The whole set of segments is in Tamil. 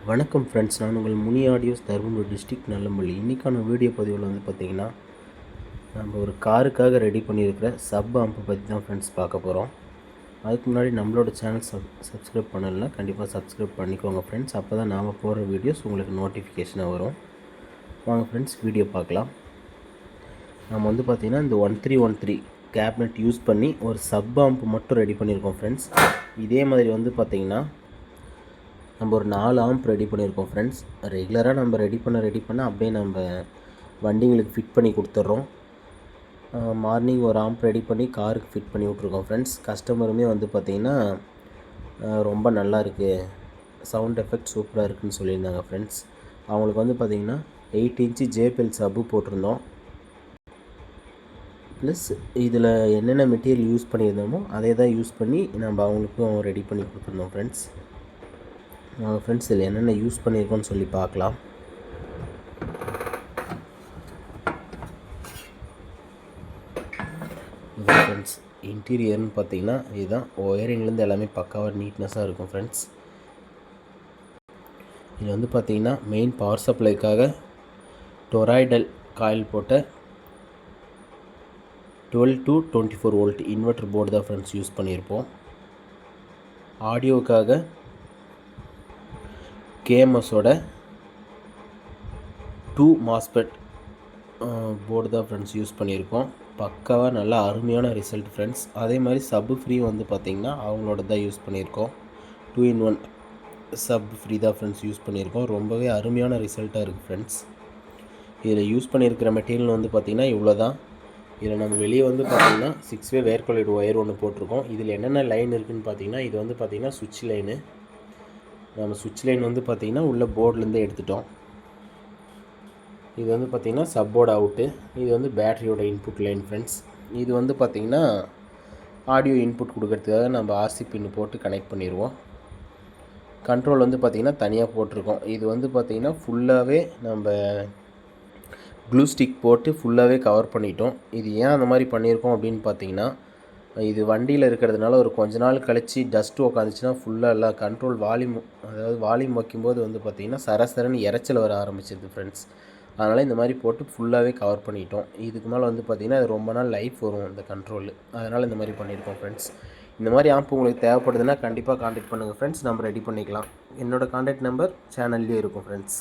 வணக்கம் ஃப்ரெண்ட்ஸ், நான் உங்கள் முனி ஆடியோஸ், தருமபுரி டிஸ்ட்ரிக்ட், நல்லம்பள்ளி. இன்றைக்கான வீடியோ பதிவில் வந்து பார்த்திங்கன்னா, நம்ம ஒரு காருக்காக ரெடி பண்ணியிருக்கிற சப் ஆம்பை பற்றி தான் ஃப்ரெண்ட்ஸ் பார்க்க போகிறோம். அதுக்கு முன்னாடி நம்மளோட சேனல் சப்ஸ்கிரைப் பண்ணலைன்னா கண்டிப்பாக சப்ஸ்கிரைப் பண்ணிக்கோங்க ஃப்ரெண்ட்ஸ். அப்போ தான் நாம் போடுற வீடியோஸ் உங்களுக்கு நோட்டிஃபிகேஷனாக வரும். வாங்க ஃப்ரெண்ட்ஸ், வீடியோ பார்க்கலாம். நம்ம வந்து பார்த்திங்கன்னா இந்த 1313 கேபினட் யூஸ் பண்ணி ஒரு சப் ஆம்பு மட்டும் ரெடி பண்ணியிருக்கோம் ஃப்ரெண்ட்ஸ். இதே மாதிரி வந்து பார்த்திங்கன்னா நம்ம ஒரு 4 ஆம்ப் ரெடி பண்ணியிருக்கோம் ஃப்ரெண்ட்ஸ். ரெகுலராக நம்ம ரெடி பண்ண அப்படியே நம்ம வண்டிங்களுக்கு ஃபிட் பண்ணி கொடுத்துட்றோம். மார்னிங் ஒரு ஆம்ப் ரெடி பண்ணி காருக்கு ஃபிட் பண்ணி விட்ருக்கோம் ஃப்ரெண்ட்ஸ். கஸ்டமருமே வந்து பார்த்திங்கன்னா ரொம்ப நல்லா இருக்குது, சவுண்ட் எஃபெக்ட் சூப்பராக இருக்குதுன்னு சொல்லியிருந்தாங்க ஃப்ரெண்ட்ஸ். அவங்களுக்கு வந்து பார்த்திங்கன்னா 8 இன்ச்சு JBL சப்பு போட்டிருந்தோம். ப்ளஸ் இதில் என்னென்ன மெட்டீரியல் யூஸ் பண்ணியிருந்தோமோ அதே தான் யூஸ் பண்ணி நம்ம அவங்களுக்கும் ரெடி பண்ணி கொடுத்துருந்தோம் ஃப்ரெண்ட்ஸ். ஃப்ரெண்ட்ஸ், இதில் என்னென்ன யூஸ் பண்ணியிருக்கோன்னு சொல்லி பார்க்கலாம். ஃப்ரெண்ட்ஸ், இன்டீரியர்னு பார்த்தீங்கன்னா இதுதான். ஒயரிங்லேருந்து எல்லாமே பக்காவாக நீட்னஸாக இருக்கும் ஃப்ரெண்ட்ஸ். இது வந்து பார்த்திங்கன்னா மெயின் பவர் சப்ளைக்காக டொராய்டல் காயில் போட்ட 12 to 24 வோல்ட் இன்வெர்டர் போர்டு தான் ஃப்ரெண்ட்ஸ் யூஸ் பண்ணியிருப்போம். ஆடியோக்காக கேஎம்எஸோட 2 MOSFET போர்டு தான் ஃப்ரெண்ட்ஸ் யூஸ் பண்ணியிருக்கோம். பக்காவாக நல்லா அருமையான ரிசல்ட் ஃப்ரெண்ட்ஸ். அதே மாதிரி சப்பு ஃப்ரீ வந்து பார்த்திங்கன்னா அவங்களோட தான் யூஸ் பண்ணியிருக்கோம். 2-in-1 சப் ஃப்ரீ தான் ஃப்ரெண்ட்ஸ் யூஸ் பண்ணியிருக்கோம். ரொம்பவே அருமையான ரிசல்ட்டாக இருக்குது ஃப்ரெண்ட்ஸ். இதில் யூஸ் பண்ணியிருக்கிற மெட்டீரியல் வந்து பார்த்திங்கன்னா இவ்வளோ தான். இதில் நம்ம வெளியே வந்து பார்த்திங்கன்னா 6-way வேர்கொலைடு ஒயர் ஒன்று போட்டிருக்கோம். இதில் என்னென்ன லைன் இருக்குதுன்னு பார்த்திங்கன்னா, இது வந்து பார்த்திங்கன்னா சுவிட்ச் லைனு. நம்ம சுவிட்ச் லைன் வந்து பார்த்திங்கன்னா உள்ள போர்ட்லேருந்து எடுத்துட்டோம். இது வந்து பார்த்திங்கன்னா சப்போர்ட் அவுட்டு. இது வந்து பேட்டரியோட இன்புட் லைன் ஃப்ரெண்ட்ஸ். இது வந்து பார்த்திங்கன்னா ஆடியோ இன்புட் கொடுக்கறதுக்காக நம்ம RC பின்னு போட்டு கனெக்ட் பண்ணிடுவோம். கண்ட்ரோல் வந்து பார்த்திங்கன்னா தனியாக போட்டிருக்கோம். இது வந்து பார்த்திங்கன்னா ஃபுல்லாகவே நம்ம க்ளூ ஸ்டிக் போட்டு ஃபுல்லாகவே கவர் பண்ணிட்டோம். இது ஏன் அந்த மாதிரி பண்ணியிருக்கோம் அப்படின்னு பார்த்திங்கன்னா, இது வண்டியில் இருக்கிறதுனால ஒரு கொஞ்ச நாள் கழித்து டஸ்ட்டு உக்காந்துச்சுன்னா ஃபுல்லாக எல்லாம் கண்ட்ரோல் வால்யூம் வைக்கும்போது வந்து பார்த்திங்கன்னா சரசரன்னு இறைச்சல் வர ஆரம்பிச்சிருது ஃப்ரெண்ட்ஸ். அதனால் இந்த மாதிரி போட்டு ஃபுல்லாகவே கவர் பண்ணிட்டோம். இதுக்கு மேலே வந்து பார்த்திங்கன்னா அது ரொம்ப நாள் லைஃப் வரும் இந்த கண்ட்ரோல். அதனால் இந்த மாதிரி பண்ணியிருக்கோம் ஃப்ரெண்ட்ஸ். இந்த மாதிரி ஆம்ப் உங்களுக்கு தேவைப்படுதுன்னா கண்டிப்பாக காண்டாக்ட் பண்ணுங்கள் ஃப்ரெண்ட்ஸ், நம்ம ரெடி பண்ணிக்கலாம். என்னோடய காண்டாக்ட் நம்பர் சேனல்லேயே இருக்கும் ஃப்ரெண்ட்ஸ்.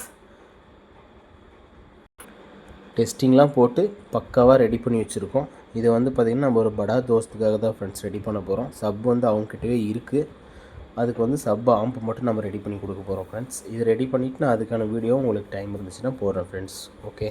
டெஸ்டிங்லாம் போட்டு பக்காவாக ரெடி பண்ணி வச்சுருக்கோம். இதை வந்து பார்த்திங்கன்னா நம்ம ஒரு படா தோஸ்துக்காக தான் ஃப்ரெண்ட்ஸ் ரெடி பண்ண போகிறோம். சப் வந்து அவங்ககிட்டவே இருக்குது. அதுக்கு வந்து சப் ஆம்ப் மட்டும் நம்ம ரெடி பண்ணி கொடுக்க போகிறோம் ஃப்ரெண்ட்ஸ். இது ரெடி பண்ணிவிட்டு நான் அதுக்கான வீடியோ உங்களுக்கு டைம் இருந்துச்சுன்னா போடுறேன் ஃப்ரெண்ட்ஸ். ஓகே.